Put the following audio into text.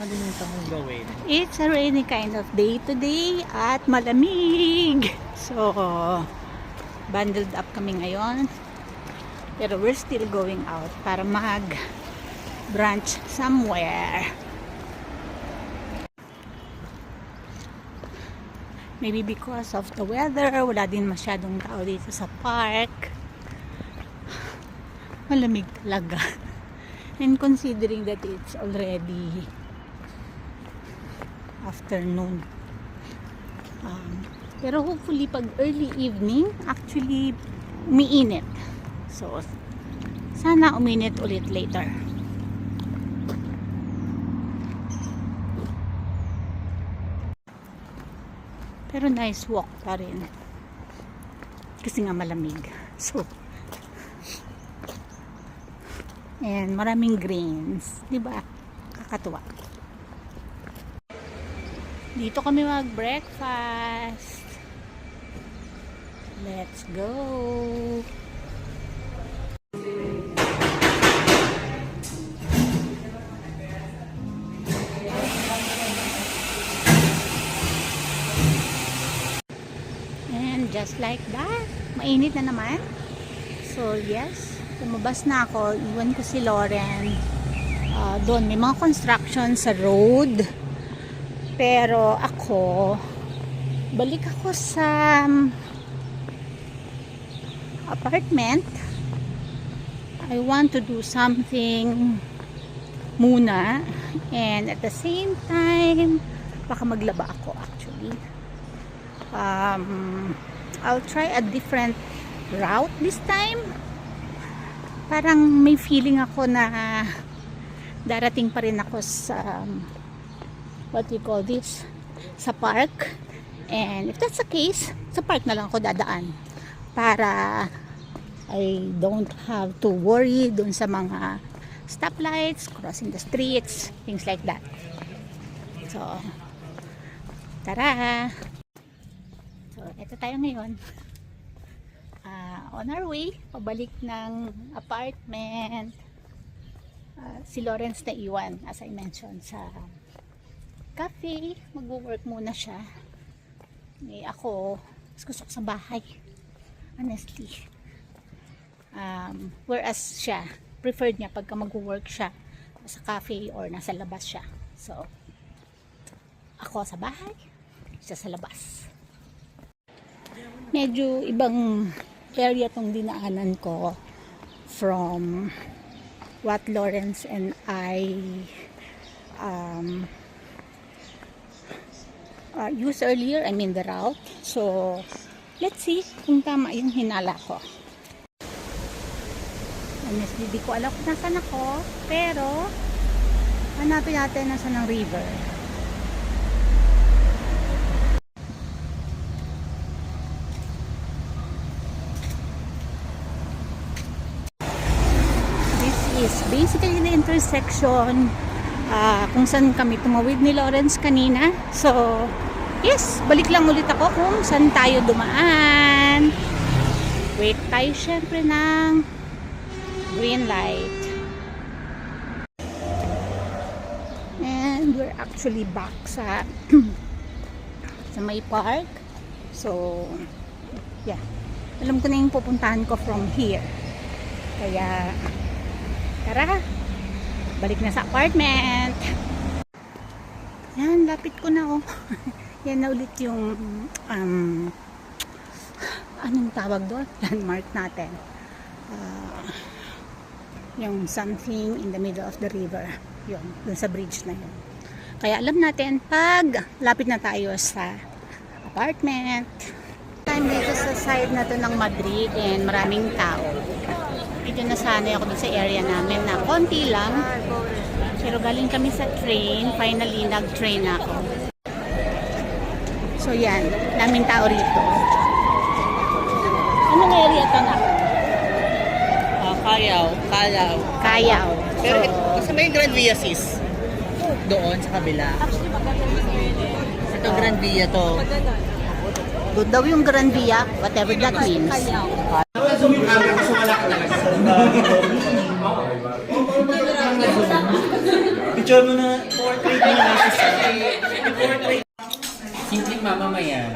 nakalimutan kong gawin. It's a rainy kind of day today at malamig. So, bundled up kami ngayon. Pero we're still going out para mag-brunch somewhere. Maybe because of the weather, wala din masyadong tao dito sa park. Malamig talaga. And considering that it's already afternoon. Pero hopefully pag early evening, actually umiinit. So, sana uminit ulit later. Pero nice walk pa rin. Kasi nga malamig. So, and maraming greens, 'di ba? Kakatuwa. Dito kami mag-breakfast. Let's go. And just like that, mainit na naman. So, yes. Lumabas na ako, iwan ko si Lauren. Doon may mga construction sa road. Pero ako, balik ako sa apartment. I want to do something muna. And at the same time, baka maglaba ako actually. I'll try a different route this time. Parang may feeling ako na darating pa rin ako sa what you call this, sa park. And if that's the case, sa park na lang ako dadaan para I don't have to worry dun sa mga stoplights, crossing the streets, things like that. So, tara! So, eto tayo ngayon. On our way, pabalik ng apartment. Si Lawrence na iwan, as I mentioned, sa cafe. Mag-work muna siya. Ako, mas gusto ko sa bahay. Honestly. Whereas siya, preferred niya pagka mag-work siya sa cafe or nasa labas siya. So, ako sa bahay, siya sa labas. Medyo ibang area tong dinaanan ko from what Lawrence and I used earlier. I mean the route. So, let's see kung tama yung hinala ko. Honestly, di ko alam kung nasan ako. Pero, hanapin natin nasan ang river. Is basically the intersection kung saan kami tumawid ni Lawrence kanina. So, yes, balik lang ulit ako kung saan tayo dumaan. Wait tayo syempre ng green light. And we're actually back sa sa may park. So, yeah. Alam ko na yung pupuntahan ko from here. Kaya tara, balik na sa apartment. Yan, lapit ko na oh. Yan na ulit yung anong tawag doon? Landmark natin. Yung something in the middle of the river. Yun, dun sa bridge na yun. Kaya alam natin pag lapit na tayo sa apartment. Time dito sa side na to ng Madrid and maraming tao. Medyo nasanay ako dun sa area namin na konti lang. Pero galing kami sa train. Finally, nag-train ako. So yan, daming tao rito. Anong area ito na? Callao. Callao. Pero kasi may Grand Via sis. Doon sa kabila. Ito Grand Via to. Good daw yung Grand Via, whatever that means. Picture mo na portrait. Simpleng mama mayan.